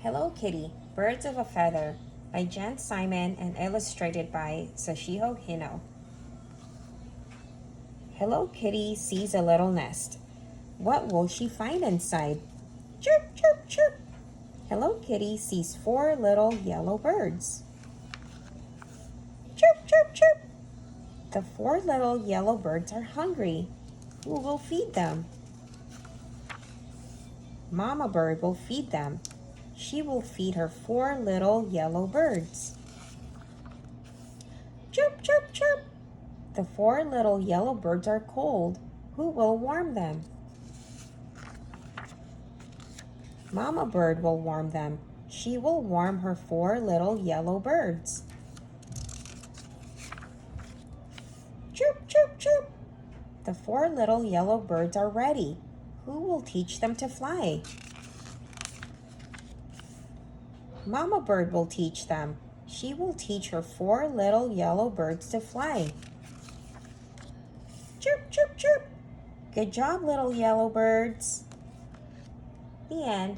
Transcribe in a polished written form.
Hello Kitty, Birds of a Feather by Jen Simon and illustrated by Sachiho Hino. Hello Kitty sees a little nest. What will she find inside? Chirp, chirp, chirp. Hello Kitty sees 4 little yellow birds. Chirp, chirp, chirp. The 4 little yellow birds are hungry. Who will feed them? Mama bird will feed them. She will feed her 4 little yellow birds. Chirp, chirp, chirp. The 4 little yellow birds are cold. Who will warm them? Mama bird will warm them. She will warm her 4 little yellow birds. Chirp, chirp, chirp. The 4 little yellow birds are ready. Who will teach them to fly? Mama bird will teach them. She will teach her 4 little yellow birds to fly. Chirp, chirp, chirp. Good job, little yellow birds. The end.